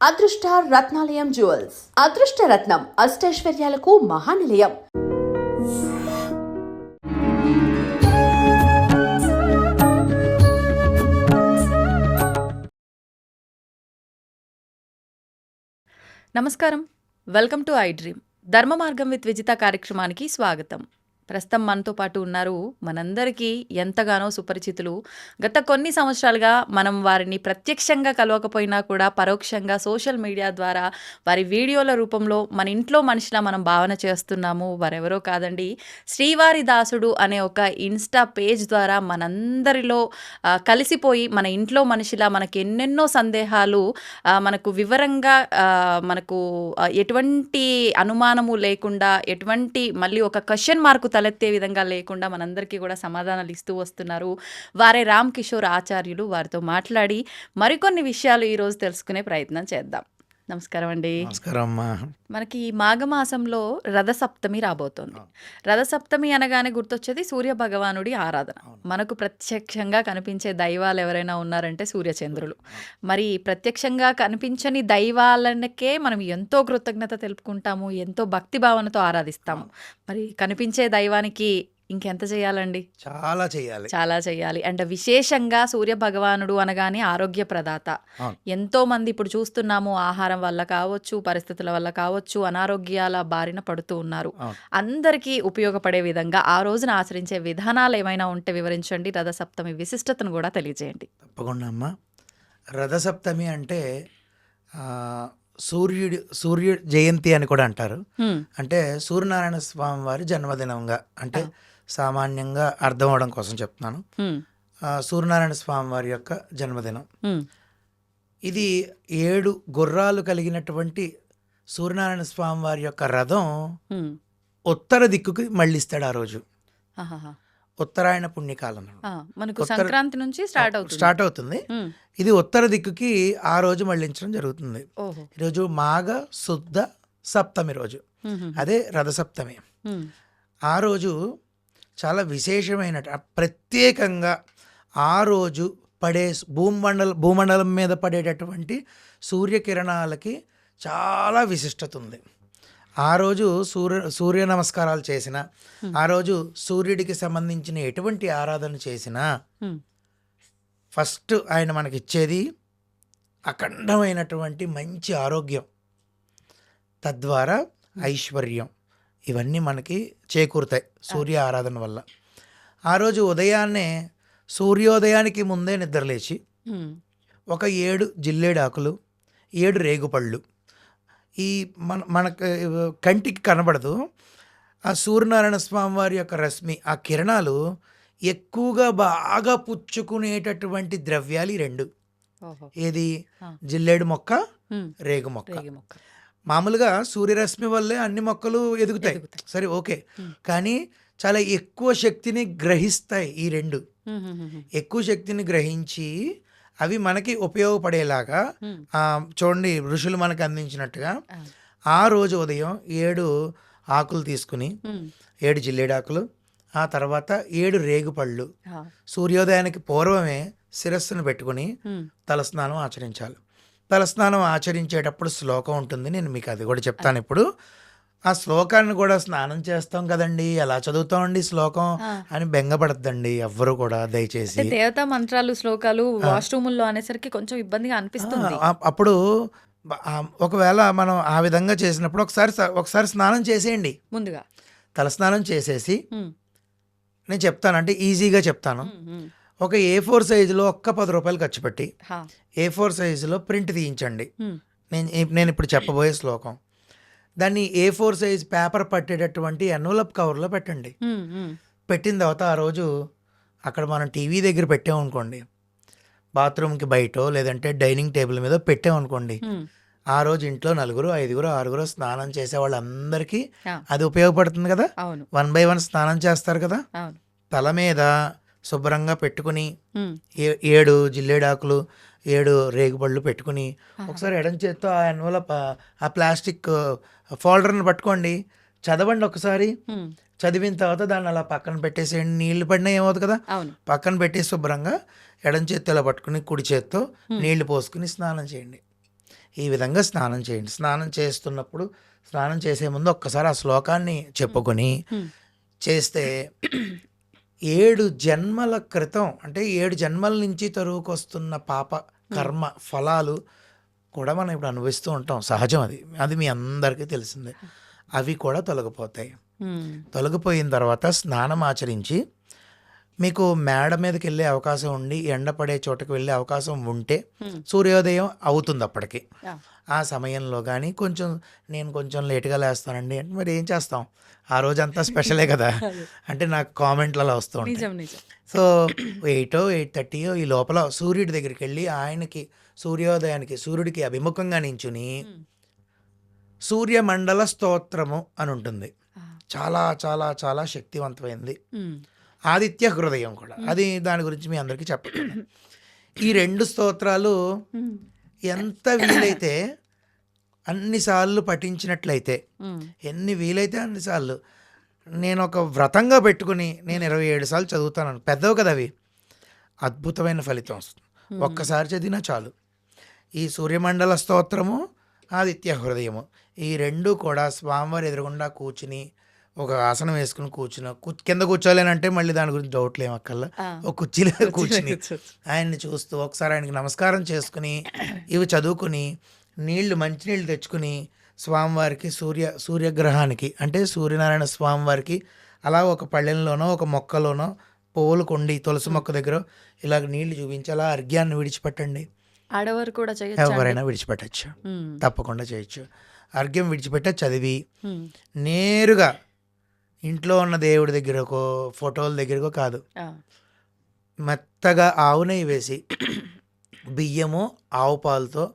అదృష్ట రత్నాలయం జ్యువెల్స్ అదృష్ట రత్నం అష్టైశ్వర్యాలకు మహానిలయం. నమస్కారం, వెల్కమ్ టు ఐ డ్రీమ్. ధర్మ మార్గం విత్ విజిత కార్యక్రమానికి స్వాగతం. ప్రస్తుతం మనతో పాటు ఉన్నారు మనందరికీ ఎంతగానో సుపరిచితులు. గత కొన్ని సంవత్సరాలుగా మనం వారిని ప్రత్యక్షంగా కలవకపోయినా కూడా పరోక్షంగా సోషల్ మీడియా ద్వారా వారి వీడియోల రూపంలో మన ఇంట్లో మనిషిలా మనం భావన చేస్తున్నాము. వారెవరో కాదండి, శ్రీవారి దాసుడు అనే ఒక ఇన్స్టా పేజ్ ద్వారా మనందరిలో కలిసిపోయి మన ఇంట్లో మనిషిలా మనకి ఎన్నెన్నో సందేహాలు మనకు వివరంగా మనకు ఎటువంటి అనుమానము లేకుండా, ఎటువంటి మళ్ళీ ఒక క్వశ్చన్ మార్కు తలెత్తే విధంగా లేకుండా మనందరికీ కూడా సమాధానాలు ఇస్తూ వస్తున్నారు. వారే రామ్ కిషోర్ ఆచార్యులు. వారితో మాట్లాడి మరికొన్ని విషయాలు ఈరోజు తెలుసుకునే ప్రయత్నం చేద్దాం. నమస్కారం అండి. నమస్కారం అమ్మా. మనకి ఈ మాఘమాసంలో రథసప్తమి రాబోతోంది. రథసప్తమి అనగానే గుర్తొచ్చేది సూర్య భగవానుడి ఆరాధన. మనకు ప్రత్యక్షంగా కనిపించే దైవాలు ఎవరైనా ఉన్నారంటే సూర్యచంద్రులు. మరి ప్రత్యక్షంగా కనిపించని దైవాలకే మనం ఎంతో కృతజ్ఞత తెలుపుకుంటాము, ఎంతో భక్తి భావనతో ఆరాధిస్తాము. మరి కనిపించే దైవానికి ఇంకెంత చేయాలండి? చాలా చేయాలి. అండ్ విశేషంగా సూర్య భగవానుడు అనగానే ఆరోగ్య ప్రదాత. ఎంతో మంది ఇప్పుడు చూస్తున్నాము, ఆహారం వల్ల కావచ్చు, పరిస్థితుల వల్ల కావచ్చు, అనారోగ్యాల బారిన పడుతూ ఉన్నారు. అందరికీ ఉపయోగపడే విధంగా ఆ రోజున ఆచరించే విధానాలు ఏమైనా ఉంటే వివరించండి. రథసప్తమి విశిష్టతను కూడా తెలియజేయండి. తప్పకుండా అమ్మా. రథసప్తమి అంటే సూర్యుడు జయంతి అని కూడా అంటారు. అంటే సూర్యనారాయణ స్వామి వారి జన్మదినంగా, అంటే సామాన్యంగా అర్థం అవడం కోసం చెప్తున్నాను. సూర్యనారాయణ స్వామి వారి యొక్క జన్మదినం ఇది. 7 గుర్రాలు కలిగినటువంటి సూర్యనారాయణ స్వామి వారి యొక్క రథం ఉత్తర దిక్కుకి మళ్ళిస్తాడు ఆ రోజు. ఉత్తరాయణ పుణ్యకాలం మనకు సంక్రాంతి నుంచి స్టార్ట్ అవుతుంది. ఇది ఉత్తర దిక్కుకి ఆ రోజు మళ్ళించడం జరుగుతుంది. ఈరోజు మాఘ శుద్ధ సప్తమి రోజు, అదే రథసప్తమి. ఆ రోజు చాలా విశేషమైన, ప్రత్యేకంగా ఆ రోజు పడే భూమండలం మీద పడేటటువంటి సూర్యకిరణాలకి చాలా విశిష్టత ఉంది. ఆ రోజు సూర్య నమస్కారాలు చేసిన, ఆ రోజు సూర్యుడికి సంబంధించిన ఎటువంటి ఆరాధన చేసినా ఫస్ట్ ఆయన మనకిచ్చేది అఖండమైనటువంటి మంచి ఆరోగ్యం, తద్వారా ఐశ్వర్యం, ఇవన్నీ మనకి చేకూరుతాయి సూర్య ఆరాధన వల్ల. ఆ రోజు ఉదయాన్నే సూర్యోదయానికి ముందే నిద్రలేచి ఒక 7 జిల్లేడాకులు, 7 రేగుపళ్ళు, ఈ మనకు కంటికి కనబడదు, ఆ సూర్యనారాయణ స్వామి వారి యొక్క రశ్మి, ఆ కిరణాలు ఎక్కువగా బాగా పుచ్చుకునేటటువంటి ద్రవ్యాలు 2. ఏది? జిల్లేడు మొక్క, రేగు మొక్క. మామూలుగా సూర్యరశ్మి వల్లే అన్ని మొక్కలు ఎదుగుతాయి, సరే ఓకే, కానీ చాలా ఎక్కువ శక్తిని గ్రహిస్తాయి ఈ 2. ఎక్కువ శక్తిని గ్రహించి అవి మనకి ఉపయోగపడేలాగా చూడండి, ఋషులు మనకు అందించినట్టుగా ఆ రోజు ఉదయం 7 ఆకులు తీసుకుని, 7 జిల్లేడాకులు, ఆ తర్వాత 7 రేగుపళ్ళు, సూర్యోదయానికి పూర్వమే శిరస్సును పెట్టుకుని తలస్నానం ఆచరించాలి. తలస్నానం ఆచరించేటప్పుడు శ్లోకం ఉంటుంది, నేను మీకు అది కూడా చెప్తాను ఇప్పుడు. ఆ శ్లోకాన్ని కూడా స్నానం చేస్తాం కదండి, ఎలా చదువుతామండి శ్లోకం అని బెంగపడద్దండి ఎవ్వరు కూడా, దయచేసి. దేవతా మంత్రాలు, శ్లోకాలు వాష్రూముల్లో అనేసరికి కొంచెం ఇబ్బందిగా అనిపిస్తుంది. అప్పుడు ఒకవేళ మనం ఆ విధంగా చేసినప్పుడు ఒకసారి స్నానం చేసేయండి. ముందుగా తలస్నానం చేసేసి, నేను చెప్తాను అంటే ఈజీగా చెప్తాను. ఒక A4 సైజులో ఒక్క 10 రూపాయలు ఖర్చు పెట్టి A4 సైజులో ప్రింట్ తీయించండి. నేను ఇప్పుడు చెప్పబోయే శ్లోకం. దాన్ని A4 సైజ్ పేపర్ పట్టేటటువంటి ఎన్వలప్ కవర్లో పెట్టండి. పెట్టిన తర్వాత ఆ రోజు అక్కడ మనం టీవీ దగ్గర పెట్టామనుకోండి, బాత్రూమ్కి బయటో లేదంటే డైనింగ్ టేబుల్ మీద పెట్టామనుకోండి, ఆ రోజు ఇంట్లో 4, 5, 6 స్నానం చేసే వాళ్ళందరికీ అది ఉపయోగపడుతుంది కదా. 1 by 1 స్నానం చేస్తారు కదా. తల మీద శుభ్రంగా పెట్టుకుని 7 జిల్లేడాకులు, 7 రేగుపళ్ళు పెట్టుకుని ఒకసారి ఎడం చేత్తో ఆ ఎన్వలప్, ఆ ప్లాస్టిక్ ఫోల్డర్ని పట్టుకోండి, చదవండి ఒకసారి. చదివిన తర్వాత దాన్ని అలా పక్కన పెట్టేసేయండి. నీళ్లు పడినా ఏమవుతుంది కదా, పక్కన పెట్టేసి శుభ్రంగా ఎడం చేత్తో ఇలా పట్టుకుని కుడి చేత్తో నీళ్లు పోసుకుని స్నానం చేయండి. ఈ విధంగా స్నానం చేయండి. స్నానం చేస్తున్నప్పుడు స్నానం చేసే ముందు ఒక్కసారి ఆ శ్లోకాన్ని చెప్పుకొని చేస్తే 7 జన్మల క్రితం అంటే 7 జన్మల నుంచి తరువుకొస్తున్న పాప కర్మ ఫలాలు కూడా మనం ఇప్పుడు అనుభవిస్తూ ఉంటాం. సహజం అది. అది మీ అందరికీ తెలిసిందే. అవి కూడా తొలగిపోతాయి. తొలగిపోయిన తర్వాత స్నానం ఆచరించి మీకు మేడ మీదకి వెళ్ళే అవకాశం ఉండి ఎండ పడే చోటకి వెళ్ళే అవకాశం ఉంటే సూర్యోదయం అవుతుంది అప్పటికి. ఆ సమయంలో కానీ నేను కొంచెం లేట్గా లేస్తానండి అంటే మరి ఏం చేస్తాం, ఆ రోజంతా స్పెషలే కదా అంటే నాకు కామెంట్లలో వస్తూ ఉంటాయి. సో 8:30 ఈ లోపల సూర్యుడి దగ్గరికి వెళ్ళి ఆయనకి సూర్యోదయానికి సూర్యుడికి అభిముఖంగా నించుని సూర్యమండల స్తోత్రము అని ఉంటుంది. చాలా చాలా చాలా శక్తివంతమైంది. ఆదిత్య హృదయం కూడా అది. దాని గురించి మీ అందరికీ చెప్పగలను. ఈ 2 స్తోత్రాలు ఎంత వీలైతే అన్నిసార్లు పఠించినట్లయితే, ఎన్ని వీలైతే అన్నిసార్లు, నేను ఒక వ్రతంగా పెట్టుకుని నేను 27 సార్లు చదువుతాను. పెద్దవి కదా అవి. అద్భుతమైన ఫలితం వస్తుంది. ఒక్కసారి చదివినా చాలు. ఈ సూర్యమండల స్తోత్రము, ఆదిత్య హృదయము, ఈ 2 కూడా స్వామివారి ఎదురుగుండా కూర్చుని ఒక ఆసనం వేసుకుని కింద కూర్చోలేనంటే మళ్ళీ దాని గురించి డౌట్లు ఏమక్కల్లా, ఒక కుర్చీలో కూర్చుని ఆయన్ని చూస్తూ ఒకసారి ఆయనకి నమస్కారం చేసుకుని ఇవి చదువుకుని మంచినీళ్ళు తెచ్చుకుని స్వామివారికి సూర్యగ్రహానికి అంటే సూర్యనారాయణ స్వామివారికి అలా ఒక పళ్ళెంలోనో ఒక మొక్కలోనో పువ్వులు కొండి తులసి మొక్క దగ్గర ఇలాగ నీళ్లు చూపించి అలా అర్ఘ్యాన్ని విడిచిపెట్టండి. ఆడవారు కూడా ఎవరైనా విడిచిపెట్టచ్చు, తప్పకుండా చేయొచ్చు. అర్ఘ్యం విడిచిపెట్ట చదివి నేరుగా ఇంట్లో ఉన్న దేవుడి దగ్గరకో ఫోటోల దగ్గరకో కాదు, మెత్తగా ఆవు నెయ్యి వేసి బియ్యము ఆవు పాలతో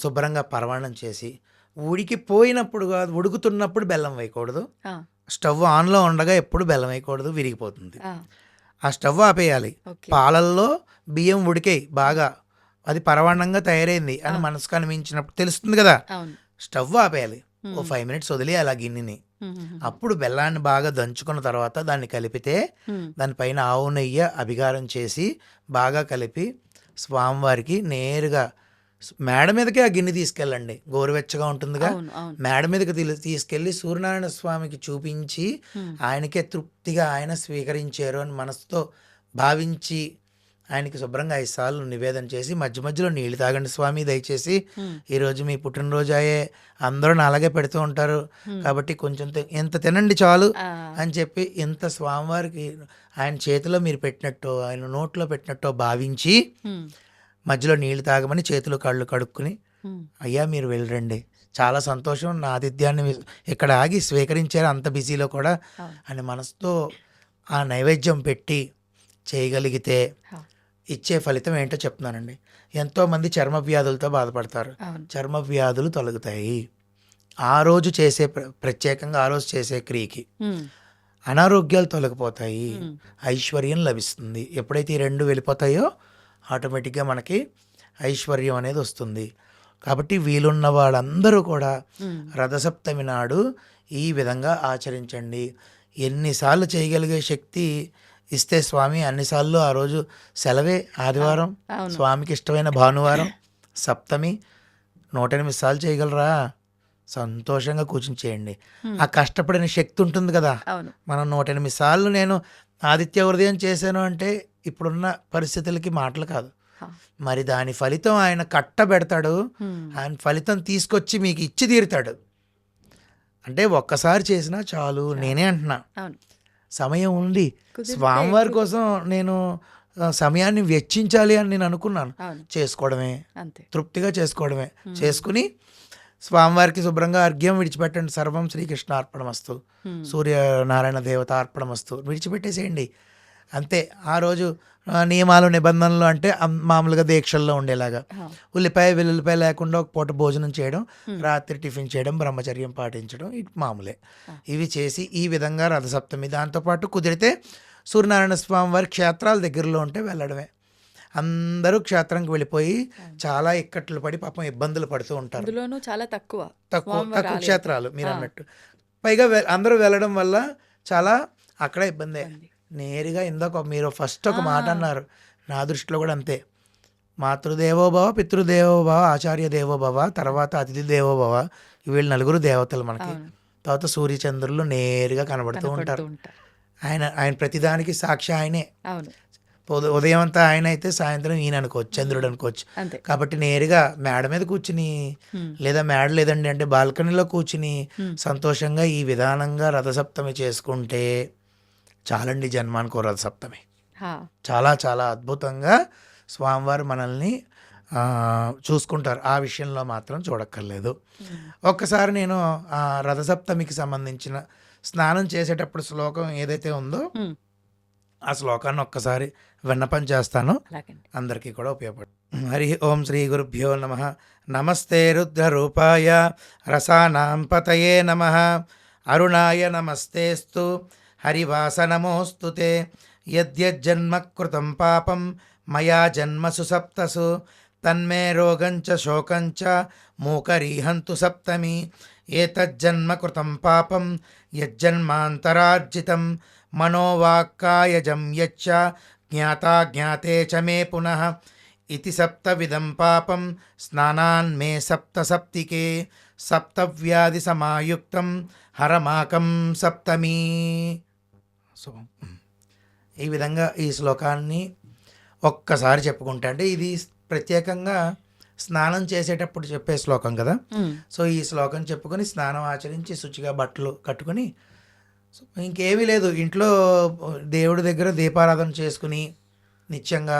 శుభ్రంగా పరమాణం చేసి ఉడికిపోయినప్పుడు కాదు, ఉడుకుతున్నప్పుడు బెల్లం వేయకూడదు. స్టవ్ ఆన్లో ఉండగా ఎప్పుడు బెల్లం వేయకూడదు, విరిగిపోతుంది. ఆ స్టవ్ ఆపేయాలి. పాలల్లో బియ్యం ఉడికాయి బాగా, అది పరమాణంగా తయారైంది అని మనసుకు అనిపించినప్పుడు తెలుస్తుంది కదా, స్టవ్ ఆపేయాలి. ఓ 5 మినిట్స్ వదిలేయాలి ఆ గిన్నెని. అప్పుడు బెల్లాన్ని బాగా దంచుకున్న తర్వాత దాన్ని కలిపితే దానిపైన ఆవు నెయ్యి అభిగారం చేసి బాగా కలిపి స్వామివారికి నేరుగా మేడ మీదకే ఆ గిన్నె తీసుకెళ్ళండి. గోరువెచ్చగా ఉంటుందిగా, మేడ మీదకి తీసుకెళ్ళి సూర్యనారాయణ స్వామికి చూపించి ఆయనకే తృప్తిగా ఆయన స్వీకరించారు అని మనసుతో భావించి ఆయనకి శుభ్రంగా 5 సార్లు నివేదన చేసి మధ్య మధ్యలో నీళ్ళు తాగండి స్వామి దయచేసి, ఈరోజు మీ పుట్టినరోజు అయ్యే అందరూ అలాగే పెడుతూ ఉంటారు కాబట్టి కొంచెం ఎంత తినండి చాలు అని చెప్పి ఇంత స్వామివారికి ఆయన చేతిలో మీరు పెట్టినట్టు ఆయన నోట్లో పెట్టినట్టు భావించి మధ్యలో నీళ్ళు తాగమని చేతులు కళ్ళు కడుక్కుని అయ్యా మీరు వెళ్ళరండి, చాలా సంతోషం నా ఆతిథ్యాన్ని ఇక్కడ ఆగి స్వీకరించారు అంత బిజీలో కూడా అని మనసుతో ఆ నైవేద్యం పెట్టి చేయగలిగితే ఇచ్చే ఫలితం ఏంటో చెప్తున్నానండి. ఎంతోమంది చర్మ వ్యాధులతో బాధపడతారు, చర్మ వ్యాధులు తొలగుతాయి ఆ రోజు చేసే ప్రత్యేకంగా ఆ రోజు చేసే క్రియకి. అనారోగ్యాలు తొలగిపోతాయి, ఐశ్వర్యం లభిస్తుంది. ఎప్పుడైతే ఈ 2 వెళ్ళిపోతాయో ఆటోమేటిక్గా మనకి ఐశ్వర్యం అనేది వస్తుంది. కాబట్టి వీలున్న వాళ్ళందరూ కూడా రథసప్తమి నాడు ఈ విధంగా ఆచరించండి. ఎన్నిసార్లు చేయగలిగే శక్తి ఇస్తే స్వామి అన్నిసార్లు ఆ రోజు సెలవే. ఆదివారం స్వామికి ఇష్టమైన భానువారం సప్తమి 108 సార్లు చేయగలరా? సంతోషంగా కూర్చుని చేయండి. ఆ కష్టపడిన శక్తి ఉంటుంది కదా, మనం 108 సార్లు నేను ఆదిత్య హృదయం చేశాను అంటే ఇప్పుడున్న పరిస్థితులకి మాటలు కాదు. మరి దాని ఫలితం ఆయన కట్టబెడతాడు, ఆయన ఫలితం తీసుకొచ్చి మీకు ఇచ్చి తీరుతాడు. అంటే ఒక్కసారి చేసినా చాలు. నేనే అంటున్నా, సమయం ఉంది స్వామివారి కోసం నేను సమయాన్ని వెచ్చించాలి అని నేను అనుకున్నాను. చేసుకోవడమే, తృప్తిగా చేసుకోవడమే. చేసుకుని స్వామివారికి శుభ్రంగా అర్ఘ్యం విడిచిపెట్టండి. సర్వం శ్రీకృష్ణ అర్పణమస్తు, సూర్యనారాయణ దేవత అర్పణమస్తు విడిచిపెట్టేసేయండి అంతే. ఆ రోజు నియమాలు నిబంధనలు అంటే మామూలుగా దీక్షల్లో ఉండేలాగా ఉల్లిపాయ వెల్లుల్లిపాయ లేకుండా ఒక పూట భోజనం చేయడం, రాత్రి టిఫిన్ చేయడం, బ్రహ్మచర్యం పాటించడం, ఇటు మామూలే. ఇవి చేసి ఈ విధంగా రథసప్తమి, దాంతోపాటు కుదిరితే సూర్యనారాయణ స్వామి వారి క్షేత్రాల దగ్గరలో ఉంటే వెళ్ళడమే. అందరూ క్షేత్రంకి వెళ్ళిపోయి చాలా ఇక్కట్లు పడి పాపం ఇబ్బందులు పడుతూ ఉంటారు. చాలా తక్కువ క్షేత్రాలు మీరు అన్నట్టు. పైగా అందరూ వెళ్ళడం వల్ల చాలా అక్కడ ఇబ్బందే. నేరుగా ఇందాక మీరు ఫస్ట్ ఒక మాట అన్నారు, నా దృష్టిలో కూడా అంతే. మాతృదేవోభవ, పితృదేవోభవ, ఆచార్య దేవోభవ, తర్వాత అతిథి దేవోభవ. వీళ్ళు నలుగురు దేవతలు మనకి. అవును. తర్వాత సూర్యచంద్రులు నేరుగా కనబడుతూ ఉంటారు. ఉంటారు. ఆయన ప్రతిదానికి సాక్షి ఆయనే. అవును, ఉదయం అంతా ఆయన అయితే సాయంత్రం ఈయన అనుకోవచ్చు, చంద్రుడు అనుకోవచ్చు. అంతే. కాబట్టి నేరుగా మేడ మీద కూర్చుని, లేదా మేడ లేదండి అంటే బాల్కనీలో కూర్చుని సంతోషంగా ఈ విధానంగా రథసప్తమి చేసుకుంటే చాలండి. జన్మానికి ఓ రథసప్తమి. చాలా చాలా అద్భుతంగా స్వామివారు మనల్ని చూసుకుంటారు. ఆ విషయంలో మాత్రం చూడక్కర్లేదు. ఒక్కసారి నేను ఆ రథసప్తమికి సంబంధించిన స్నానం చేసేటప్పుడు శ్లోకం ఏదైతే ఉందో ఆ శ్లోకాన్ని ఒక్కసారి విన్నపం చేస్తాను, అందరికీ కూడా ఉపయోగపడుతుంది. హరి ఓం శ్రీ గురుభ్యో నమః. నమస్తే రుద్రరూపాయ రసానాం పతయే నమః. అరుణాయ నమస్తేస్తు హరివాస నమోస్తుతే. యద్యజ్జన్మ కృతం పాపం మయా జన్మసు సప్తసు తన్మే రోగంచ శోకంచ మూకరీహంతు సప్తమి. ఏతజ్జన్మ కృతం పాపం యజ్జన్మాంతరార్జితం మనోవాక్కాయజం యచ్చ జ్ఞాతా జ్ఞాతే చ మే పునః. ఇతి సప్తవిధం పాపం స్నానాన్ మే సప్త సప్తికే. సప్తవ్యాధి సమాయుక్తం హరమాకం సప్తమి. శుభం. ఈ విధంగా ఈ శ్లోకాన్ని ఒక్కసారి చెప్పుకుంటే, అంటే ఇది ప్రత్యేకంగా స్నానం చేసేటప్పుడు చెప్పే శ్లోకం కదా. సో ఈ శ్లోకం చెప్పుకొని స్నానం ఆచరించి శుచిగా బట్టలు కట్టుకొని ఇంకేమీ లేదు, ఇంట్లో దేవుడి దగ్గర దీపారాధన చేసుకుని నిత్యంగా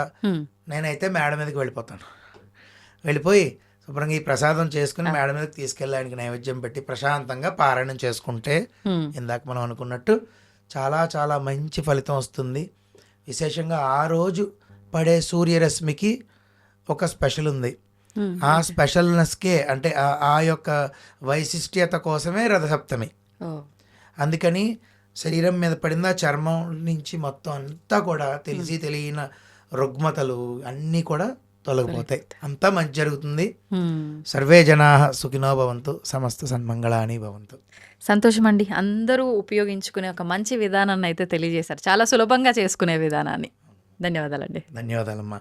నేనైతే మేడ మీదకి వెళ్ళిపోతాను. వెళ్ళిపోయి శుభ్రంగా ఈ ప్రసాదం చేసుకుని మేడ మీదకి తీసుకెళ్ళి ఆయనకి నైవేద్యం పెట్టి ప్రశాంతంగా పారాయణం చేసుకుంటే ఇందాక మనం అనుకున్నట్టు చాలా చాలా మంచి ఫలితం వస్తుంది. విశేషంగా ఆ రోజు పడే సూర్యరశ్మికి ఒక స్పెషల్ ఉంది. ఆ స్పెషల్నెస్కే, అంటే ఆ యొక్క వైశిష్ట్యత కోసమే రథసప్తమి. అందుకని శరీరం మీద పడింది ఆ చర్మం నుంచి మొత్తం అంతా కూడా తెలిసి తెలియని రుగ్మతలు అన్నీ కూడా తొలగిపోతాయి. అంతా మంచి జరుగుతుంది. సర్వే జనాః సుఖినో భవంతు, సమస్త సన్మంగళాని భవంతు. సంతోషం అండి. అందరూ ఉపయోగించుకునే ఒక మంచి విధానాన్ని అయితే తెలియజేశారు, చాలా సులభంగా చేసుకునే విధానాన్ని. ధన్యవాదాలండి. ధన్యవాదాలమ్మా.